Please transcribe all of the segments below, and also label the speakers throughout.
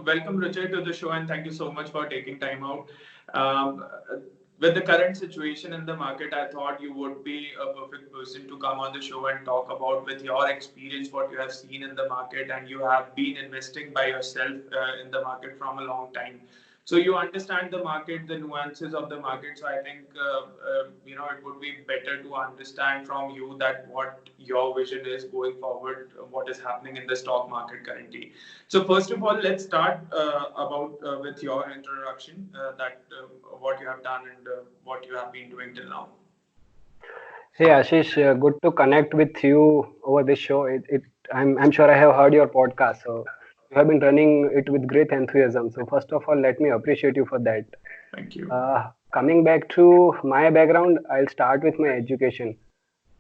Speaker 1: welcome Ruchir to the show, and thank you so much for taking time out. Um, with the current situation in the market, I thought you would be a perfect person to come on the show and talk about, with your experience, what you have seen in the market, and you have been investing by yourself in the market from a long time. So you understand the market, the nuances of the market. So I think it would be better to understand from you that what your vision is going forward, what is happening in the stock market currently. So first of all, let's start about with your introduction, that what you have done and what you have been doing till now.
Speaker 2: Hey Ashish, good to connect with you over this show. I'm sure I have heard your podcast, so you have been running it with great enthusiasm. So first of all, let me appreciate you for that.
Speaker 1: Thank you.
Speaker 2: Coming back to my background, I'll start with my education.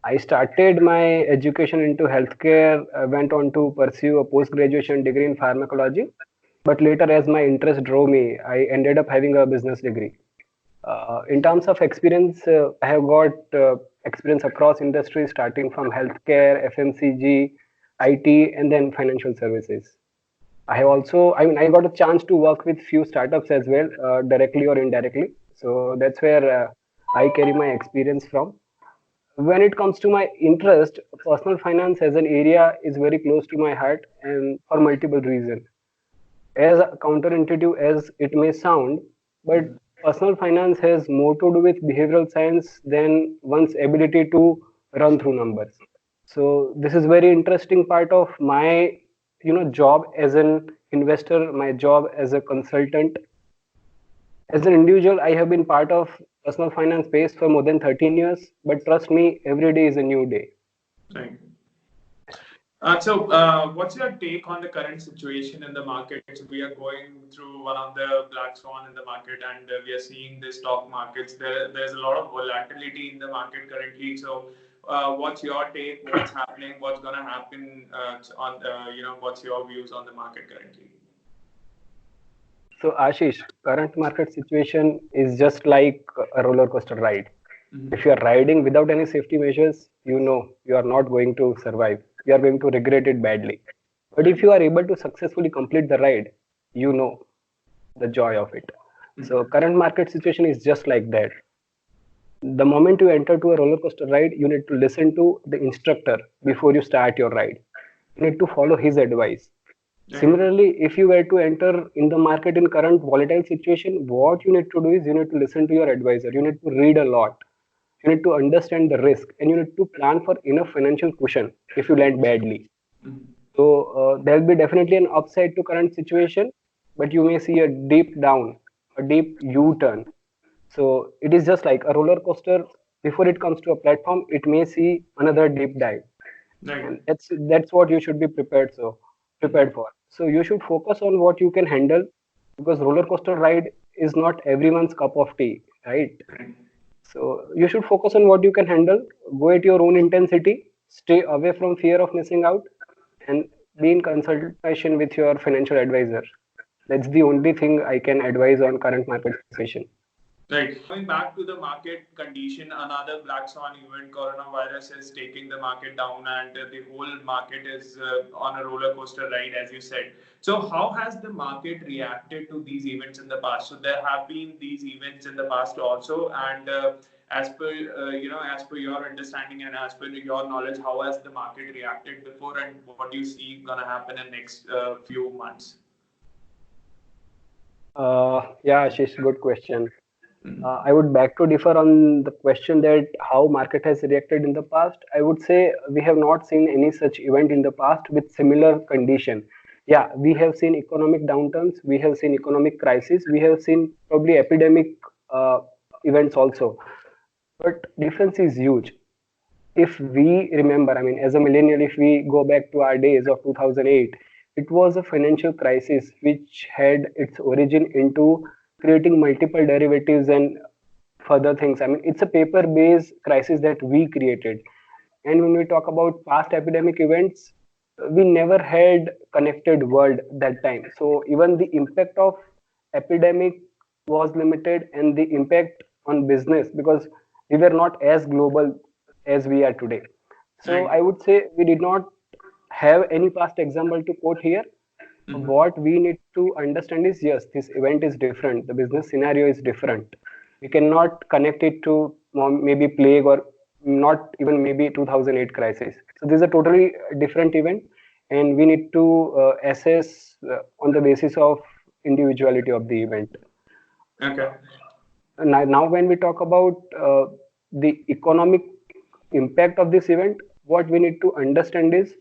Speaker 2: I started my education into healthcare, went on to pursue a post-graduation degree in pharmacology, but later, as my interest drove me, I ended up having a business degree. In terms of experience, I have got experience across industries, starting from healthcare, FMCG, IT, and then financial services. I got a chance to work with few startups as well, directly or indirectly. So that's where I carry my experience from. When it comes to my interest, personal finance as an area is very close to my heart, and for multiple reasons. As counterintuitive as it may sound, but personal finance has more to do with behavioral science than one's ability to run through numbers. So this is very interesting part of my job as an investor, my job as a consultant. As an individual, I have been part of personal finance space for more than 13 years, but trust me, every day is a new day.
Speaker 1: Right. What's your take on the current situation in the market? So we are going through one of the black swan in the market, and we are seeing the stock markets. There's a lot of volatility in the market currently. So, what's your take? What's happening? What's going to happen what's your views on the market currently?
Speaker 2: So Ashish, current market situation is just like a roller coaster ride. If you are riding without any safety measures, you know you are not going to survive. You are going to regret it badly. But if you are able to successfully complete the ride, you know the joy of it. So current market situation is just like that. The moment you enter to a roller coaster ride, you need to listen to the instructor before you start your ride. You need to follow his advice. Similarly, if you were to enter in the market in current volatile situation, what you need to do is you need to listen to your advisor. You need to read a lot. You need to understand the risk, and you need to plan for enough financial cushion if you land badly. So there'll be definitely an upside to current situation, but you may see a deep down, a deep U-turn. So it is just like a roller coaster. Before it comes to a platform, it may see another deep dive, and that's what you should be prepared for. So you should focus on what you can handle, because roller coaster ride is not everyone's cup of tea, right? So you should focus on what you can handle, go at your own intensity, stay away from fear of missing out, and be in consultation with your financial advisor. That's the only thing I can advise on current market situation.
Speaker 1: Right. Coming back to the market condition, another black swan event, coronavirus is taking the market down, and the whole market is on a roller coaster ride, as you said. So, how has the market reacted to these events in the past? So, there have been these events in the past also, and as per your understanding and as per your knowledge, how has the market reacted before, and what do you see gonna happen in next few months?
Speaker 2: Yeah, Ashish, good question. I would beg to differ on the question that how market has reacted in the past. I would say we have not seen any such event in the past with similar condition. Yeah, we have seen economic downturns, we have seen economic crisis, we have seen probably epidemic uh, events also. But difference is huge. If we remember, I mean, as a millennial, if we go back to our days of 2008, it was a financial crisis which had its origin into creating multiple derivatives and further things. I mean, it's a paper-based crisis that we created. And when we talk about past epidemic events, we never had connected world that time. So even the impact of epidemic was limited, and the impact on business, because we were not as global as we are today. So I would say we did not have any past example to quote here. What we need to understand is, yes, this event is different, the business scenario is different. We cannot connect it to maybe plague or not even maybe 2008 crisis. So this is a totally different event, and we need to assess on the basis of individuality of the event.
Speaker 1: Okay.
Speaker 2: Now when we talk about the economic impact of this event, what we need to understand is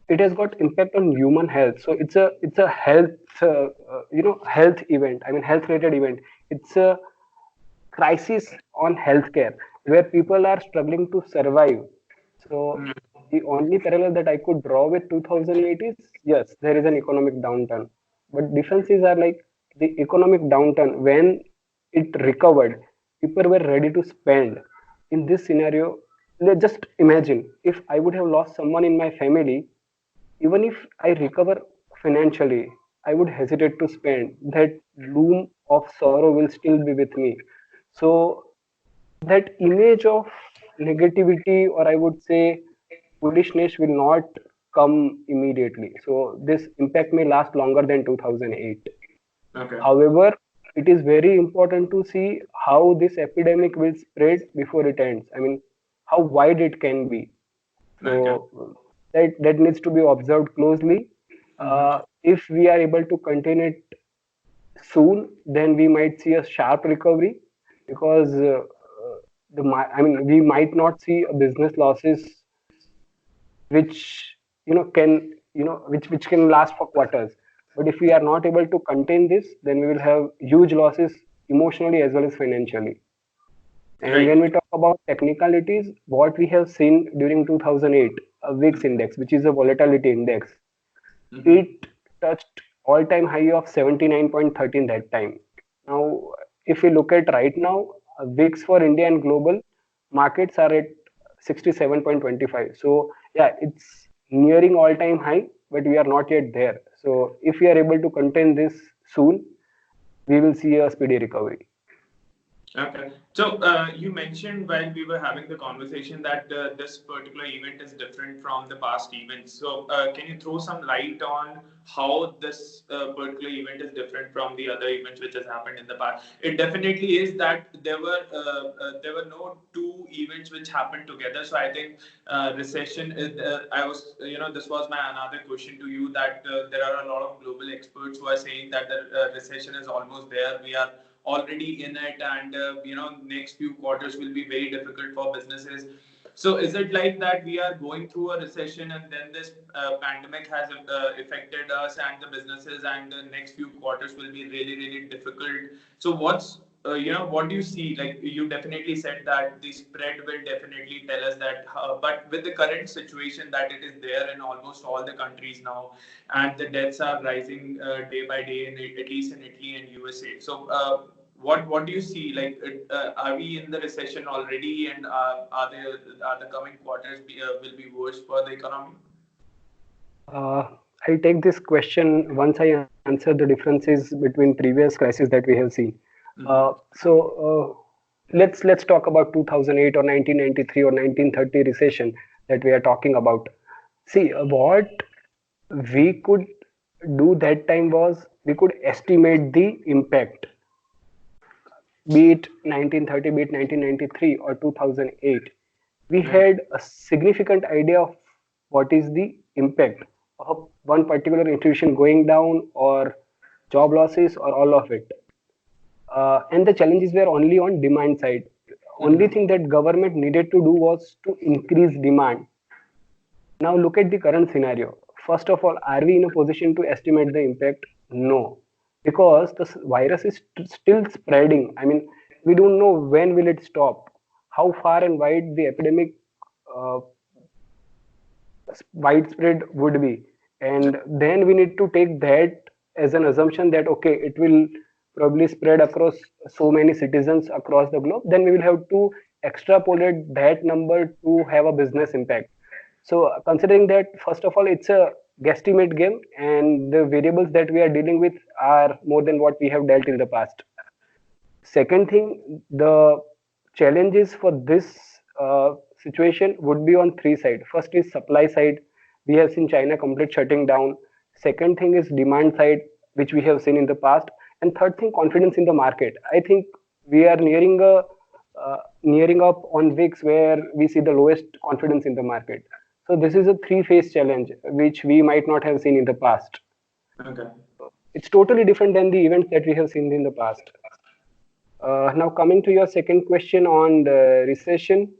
Speaker 2: it has got impact on human health. So it's a health health event, I mean health related event. It's a crisis on healthcare where people are struggling to survive. So the only parallel that I could draw with 2008 is, yes, there is an economic downturn, but differences are like the economic downturn, when it recovered, people were ready to spend. In this scenario, let's just imagine if I would have lost someone in my family. Even if I recover financially, I would hesitate to spend. That loom of sorrow will still be with me. So that image of negativity, or I would say foolishness, will not come immediately. So this impact may last longer than 2008.
Speaker 1: Okay.
Speaker 2: However, it is very important to see how this epidemic will spread before it ends. I mean, how wide it can be.
Speaker 1: Okay.
Speaker 2: So that needs to be observed closely. If we are able to contain it soon, then we might see a sharp recovery, because I mean we might not see a business losses which can which can last for quarters. But if we are not able to contain this, then we will have huge losses emotionally as well as financially. And
Speaker 1: Right.
Speaker 2: when we talk about technicalities, what we have seen during 2008, a VIX index, which is a volatility index, it touched all-time high of 79.13 that time. Now, if we look at right now, VIX for India and global markets are at 67.25. So yeah, it's nearing all-time high, but we are not yet there. So if we are able to contain this soon, we will see a speedy recovery.
Speaker 1: Okay. So you mentioned while we were having the conversation that this particular event is different from the past events. So can you throw some light on how this particular event is different from the other events which has happened in the past? It definitely is that there were no two events which happened together. So I think recession is. I was this was my another question to you, that there are a lot of global experts who are saying that the recession is almost there. We are already in it, and next few quarters will be very difficult for businesses. So is it like that we are going through a recession, and then this pandemic has affected us and the businesses, and the next few quarters will be really really difficult? So what's what do you see? Like, you definitely said that the spread will definitely tell us that, but with the current situation that it is there in almost all the countries now, and the deaths are rising day by day, at least in Italy and USA. So what do you see? Like, are we in the recession already, and are the coming quarters will be worse for the economy?
Speaker 2: Uh, I'll take this question once I answer the differences between previous crises that we have seen. Let's talk about 2008 or 1993 or 1930 recession that we are talking about. See, what we could do that time was we could estimate the impact, be it 1930, be it 1993 or 2008. We had a significant idea of what is the impact of one particular institution going down, or job losses, or all of it. And the challenges were only on demand side. Only thing that government needed to do was to increase demand. Now look at the current scenario. First of all, are we in a position to estimate the impact? No, because the virus is still spreading. I mean, we don't know when will it stop, how far and wide the epidemic uh, widespread would be, and then we need to take that as an assumption that okay, it will probably spread across so many citizens across the globe. Then we will have to extrapolate that number to have a business impact. So considering that, first of all, it's a guesstimate game, and the variables that we are dealing with are more than what we have dealt in the past. Second thing, the challenges for this situation would be on three sides. First is supply side. We have seen China complete shutting down. Second thing is demand side, which we have seen in the past, and third thing, confidence in the market. I think we are nearing up on VIX where we see the lowest confidence in the market. So this is a three-phase challenge which we might not have seen in the past.
Speaker 1: Okay.
Speaker 2: It's totally different than the events that we have seen in the past. Now coming to your second question on the recession,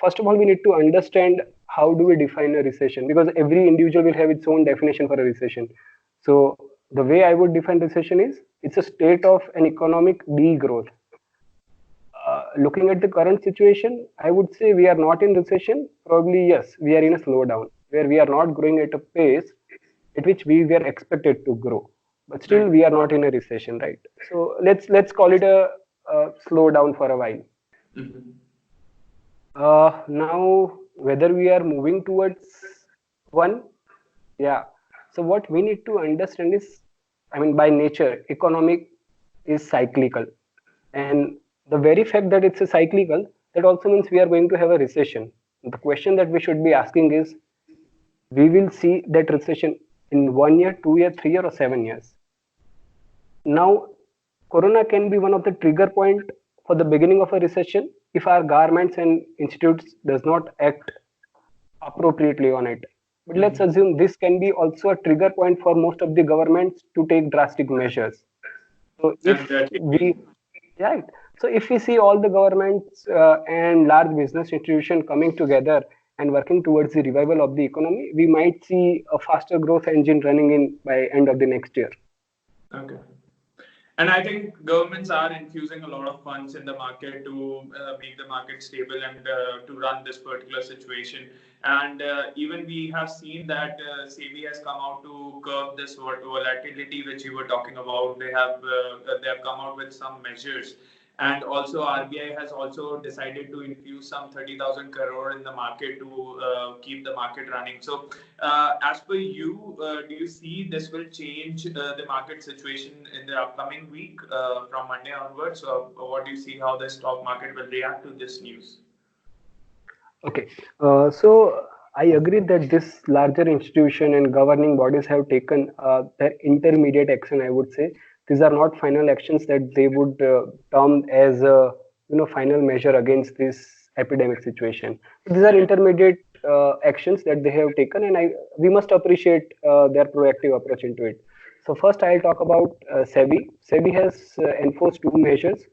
Speaker 2: first of all, we need to understand how do we define a recession, because every individual will have its own definition for a recession. So the way I would define recession is it's a state of an economic degrowth. Looking at the current situation, I would say we are not in recession. Probably yes, we are in a slowdown where we are not growing at a pace at which we were expected to grow. But still,
Speaker 1: Right.
Speaker 2: we are not in a recession, right? So let's call it a slowdown for a while.
Speaker 1: Mhm.
Speaker 2: Now, whether we are moving towards one, yeah. So what we need to understand is, I mean, by nature, economic is cyclical, and the very fact that it's a cyclical, that also means we are going to have a recession. The question that we should be asking is, we will see that recession in 1 year, 2 year, 3 year, or 7 years. Now, Corona can be one of the trigger point for the beginning of a recession if our governments and institutes does not act appropriately on it. But let's
Speaker 1: Mhm.
Speaker 2: assume this can be also a trigger point for most of the governments to take drastic measures. So if
Speaker 1: And that
Speaker 2: we, right, so if we see all the governments and large business institutions coming together and working towards the revival of the economy, we might see a faster growth engine running in by end of the next year.
Speaker 1: okay. And I think governments are infusing a lot of funds in the market to make the market stable and to run this particular situation. And even we have seen that Sebi has come out to curb this volatility which you were talking about. They have come out with some measures, and also RBI has also decided to infuse some 30,000 crore in the market to keep the market running. So, as per you, do you see this will change the market situation in the upcoming week from Monday onwards? Or what do you see how the stock market will react to this news?
Speaker 2: Okay, so I agree that this larger institution and governing bodies have taken their intermediate action. I would say these are not final actions that they would term as a final measure against this epidemic situation. These are
Speaker 1: Okay.
Speaker 2: intermediate actions that they have taken, and we must appreciate their proactive approach into it. So first, I'll talk about Sebi. Sebi has enforced two measures.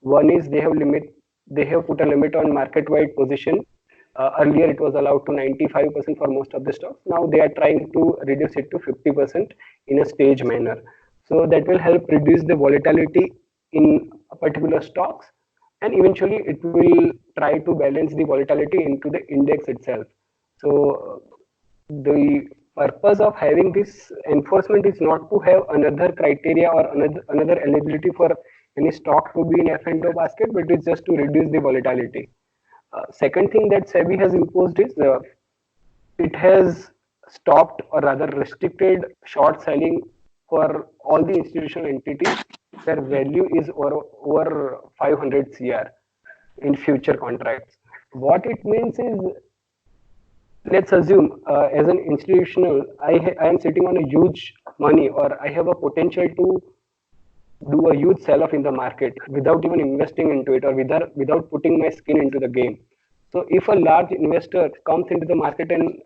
Speaker 2: One is they have put a limit on market-wide position. Earlier, it was allowed to 95% for most of the stocks. Now they are trying to reduce it to 50% in a stage manner. So that will help reduce the volatility in particular stocks, and eventually it will try to balance the volatility into the index itself. So the purpose of having this enforcement is not to have another criteria or another eligibility for any stock to be in F&O basket, but it's just to reduce the volatility. Second thing that SEBI has imposed is it has stopped or rather restricted short selling for all the institutional entities where value is over 500 CR in future contracts. What it means is, let's assume as an institutional, I am sitting on a huge money, or I have a potential to do a huge sell off in the market without even investing into it, or without putting my skin into the game. So if a large investor comes into the market and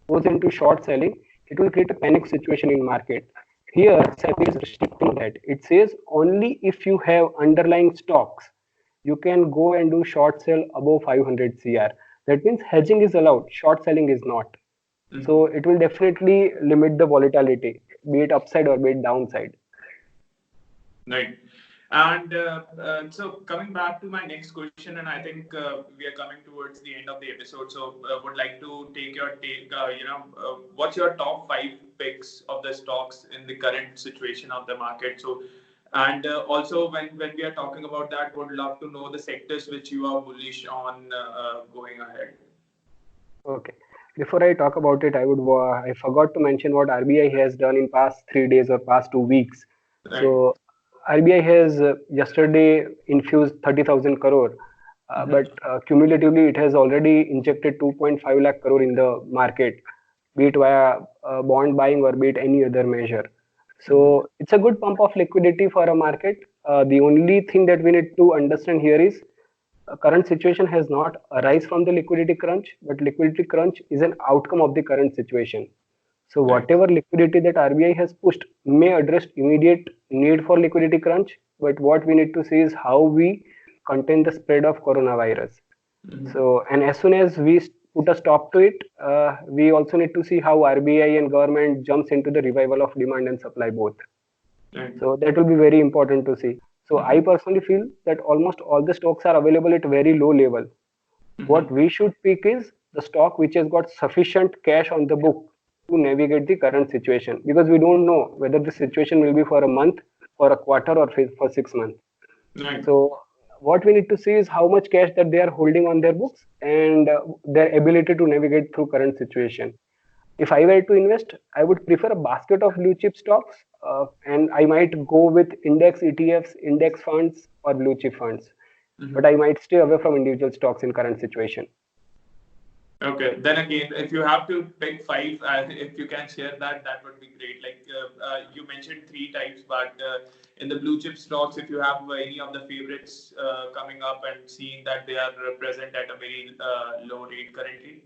Speaker 2: goes into short selling, it will create a panic situation in market. Here, SEBI is restricting that. It says only if you have underlying stocks, you can go and do short sell above 500 CR. That means hedging is allowed, short selling is not. So
Speaker 1: Mhm.
Speaker 2: it will definitely limit the volatility, be it upside or be it downside.
Speaker 1: Right. And so coming back to my next question, and I think we are coming towards the end of the episode. So would like to take your take. What's your top five picks of the stocks in the current situation of the market? So, and also when we are talking about that, would love to know the sectors which you are bullish on going ahead.
Speaker 2: Okay. Before I talk about it, I forgot to mention what RBI has done in past 3 days or past 2 weeks.
Speaker 1: Right.
Speaker 2: So RBI has yesterday infused 30,000 crore,
Speaker 1: Mm-hmm.
Speaker 2: but cumulatively it has already injected 2.5 lakh crore in the market. be it via bond buying or be it any other measure. So it's a good pump of liquidity for a market. The only thing that we need to understand here is current situation has not arise from the liquidity crunch, but liquidity crunch is an outcome of the current situation. So
Speaker 1: Right.
Speaker 2: whatever liquidity that RBI has pushed may address immediate need for liquidity crunch, but what we need to see is how we contain the spread of coronavirus. So, and as soon as we put a stop to it, we also need to see how RBI and government jumps into the revival of demand and supply both.
Speaker 1: Right.
Speaker 2: So that will be very important to see. So I personally feel that almost all the stocks are available at very low level. What we should pick is the stock which has got sufficient cash on the book to navigate the current situation, because we don't know whether the situation will be for a month, for a quarter, or for 6 months.
Speaker 1: Right.
Speaker 2: So what we need to see is how much cash that they are holding on their books and their ability to navigate through current situation. If I were to invest, I would prefer a basket of blue chip stocks, and I might go with index ETFs, index funds, or blue chip funds. But I might stay away from individual stocks in current situation.
Speaker 1: Okay. Then again, if you have to pick five, if you can share that, that would be great. Like you mentioned three types, but in the blue chip stocks, if you have any of the favorites coming up and seeing that they are present at a very low rate currently.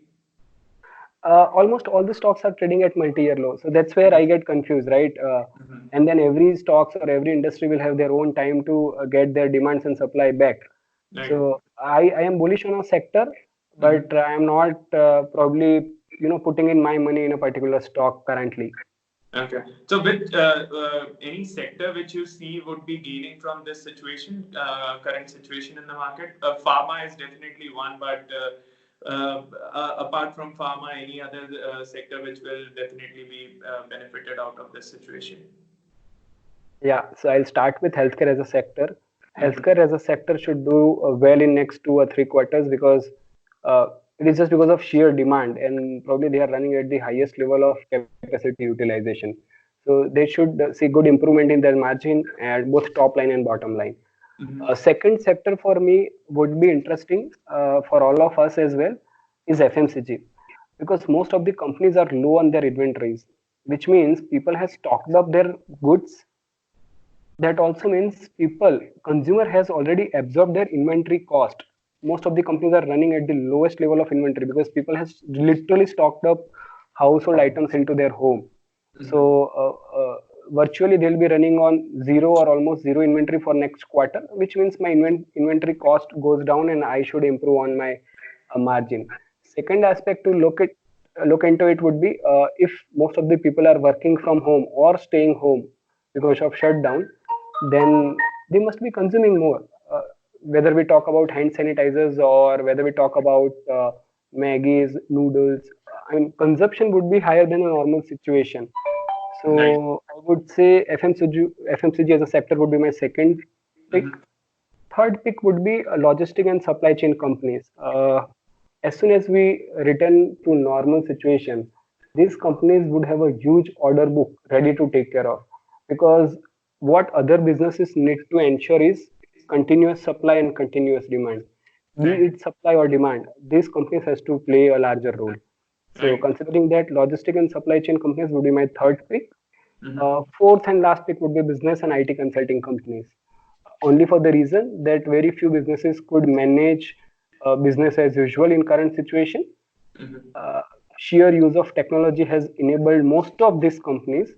Speaker 2: Almost all the stocks are trading at multi-year low, so that's where I get confused, right? And then every stocks or every industry will have their own time to get their demands and supply back.
Speaker 1: Right.
Speaker 2: So I am bullish on a sector, but I am not probably putting in my money in a particular stock currently.
Speaker 1: Okay. So, with any sector which you see would be gaining from this situation, current situation in the market, pharma is definitely one, but apart from pharma, any other sector which will definitely be benefited out of this situation?
Speaker 2: Yeah, so I'll start with healthcare as a sector. Healthcare as a sector should do well in next 2 or 3 quarters, because uh, it is just because of sheer demand, and probably they are running at the highest level of capacity utilization. So they should see good improvement in their margin at both top line and bottom line. A second sector for me would be interesting for all of us as well is FMCG, because most of the companies are low on their inventories, which means people have stocked up their goods. That also means consumer has already absorbed their inventory cost. Most of the companies are running at the lowest level of inventory because people has literally stocked up household items into their home. So virtually they'll be running on zero or almost zero inventory for next quarter, which means my inventory cost goes down and I should improve on my margin. Second aspect to look into it would be if most of the people are working from home or staying home because of shutdown, then they must be consuming more. Whether we talk about hand sanitizers or whether we talk about Maggies, noodles, I mean, consumption would be higher than a normal situation.
Speaker 1: Right.
Speaker 2: So I would say FMCG as a sector would be my second pick. Third pick would be logistic and supply chain companies. As soon as we return to normal situation, these companies would have a huge order book ready to take care of, because what other businesses need to ensure is continuous supply and continuous demand. Be
Speaker 1: Right.
Speaker 2: it supply or demand, these companies has to play a larger role. So
Speaker 1: Right.
Speaker 2: considering that, logistic and supply chain companies would be my third pick.
Speaker 1: Mm-hmm.
Speaker 2: Fourth and last pick would be business and IT consulting companies, only for the reason that very few businesses could manage business as usual in current situation.
Speaker 1: Mm-hmm.
Speaker 2: Uh, Sheer use of technology has enabled most of these companies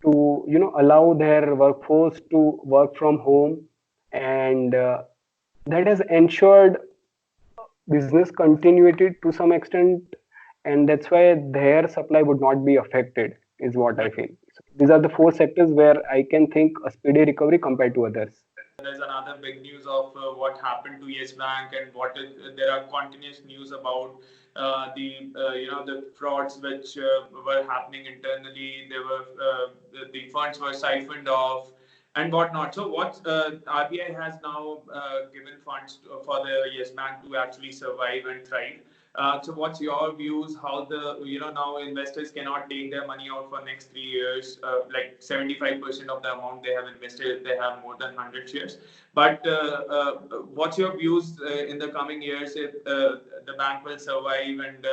Speaker 2: to allow their workforce to work from home, and that has ensured business continuity to some extent, and that's why their supply would not be affected, is what I feel. So these are the four sectors where I can think a speedy recovery compared to others.
Speaker 1: There's another big news of what happened to Yes Bank, and there are continuous news about the the frauds which were happening internally. There were the funds were siphoned off, and whatnot. So what RBI has now given funds for the Yes Bank to actually survive and thrive. So what's your views? How the now investors cannot take their money out for next 3 years? Like 75% of the amount they have invested, they have more than 100 shares. But what's your views in the coming years if the bank will survive and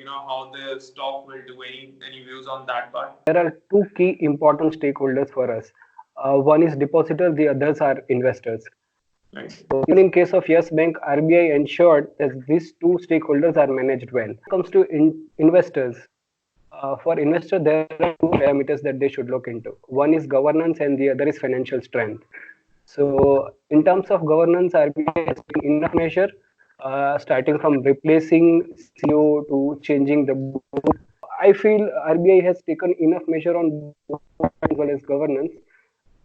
Speaker 1: how the stock will do? Any views on that part?
Speaker 2: There are two key important stakeholders for us. One is depositor, the others are investors.
Speaker 1: Right.
Speaker 2: So even in case of Yes Bank, RBI ensured that these two stakeholders are managed well. When it comes to investors, for investor, there are two parameters that they should look into. One is governance and the other is financial strength. So in terms of governance, RBI has taken enough measure, starting from replacing CEO to changing the board. I feel RBI has taken enough measure on board as well as governance.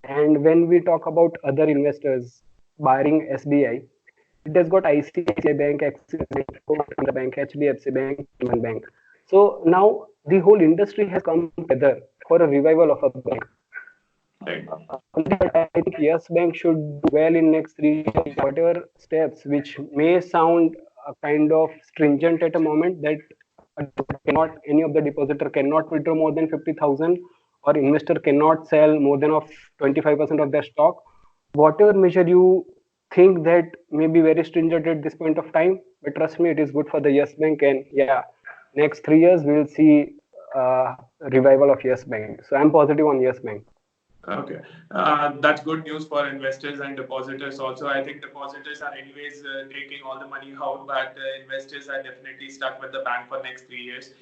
Speaker 2: And when we talk about other investors, barring SBI, it has got ICICI Bank, Axis Bank, the Bank, HDFC Bank, Human Bank. So now the whole industry has come together for a revival of a bank.
Speaker 1: Right.
Speaker 2: I think Yes Bank should do well in next 3 years. Whatever steps which may sound kind of stringent at a moment, that cannot any of the depositor cannot withdraw more than 50,000, or investor cannot sell more than of 25% of their stock. Whatever measure you think that may be very stringent at this point of time, but trust me, it is good for the Yes Bank, and yeah, next 3 years we will see revival of Yes Bank. So I'm positive on Yes Bank.
Speaker 1: Okay, that's good news for investors and depositors also. I think depositors are anyways taking all the money out, but investors are definitely stuck with the bank for next 3 years.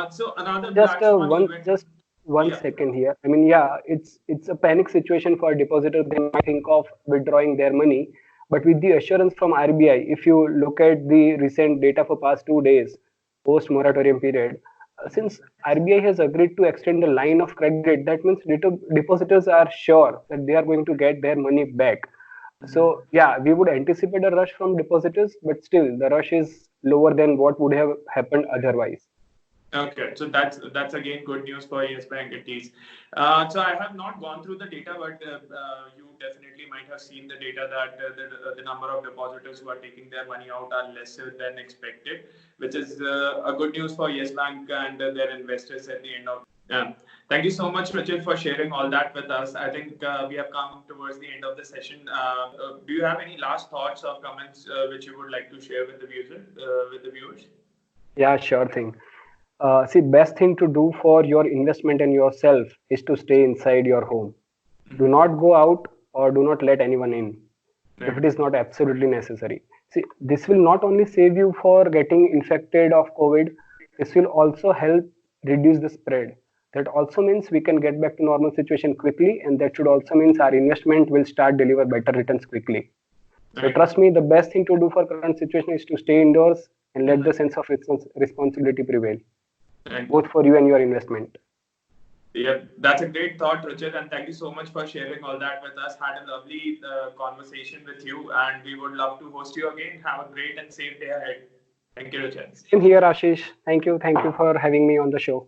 Speaker 1: So another
Speaker 2: Just
Speaker 1: black swan
Speaker 2: one
Speaker 1: event.
Speaker 2: just one
Speaker 1: Yeah.
Speaker 2: second here. I mean, yeah, it's a panic situation for depositors. They might think of withdrawing their money, but with the assurance from RBI, if you look at the recent data for past 2 days, post moratorium period, since RBI has agreed to extend the line of credit, that means depositors are sure that they are going to get their money back. So yeah, we would anticipate a rush from depositors, but still the rush is lower than what would have happened otherwise.
Speaker 1: Okay, so that's again good news for Yes Bank at least. So I have not gone through the data, but you definitely might have seen the data that the number of depositors who are taking their money out are lesser than expected, which is a good news for Yes Bank and their investors at the end of. Thank you so much, Ruchir, for sharing all that with us. I think we have come towards the end of the session. Do you have any last thoughts or comments which you would like to share with the viewers?
Speaker 2: Yeah, sure thing. See, best thing to do for your investment and yourself is to stay inside your home. Do not go out or do not let anyone in if it is not absolutely necessary. See, this will not only save you for getting infected of COVID, this will also help reduce the spread. That also means we can get back to normal situation quickly, and that should also means our investment will start deliver better returns quickly. So trust me, the best thing to do for current situation is to stay indoors and let the sense of responsibility prevail, both for you and your investment.
Speaker 1: Yeah, that's a great thought, Ruchir, and thank you so much for sharing all that with us. Had a lovely conversation with you, and we would love to host you again. Have a great and safe day ahead. Thank you, Ruchir.
Speaker 2: Same here, Ashish. Thank you. Thank you for having me on the show.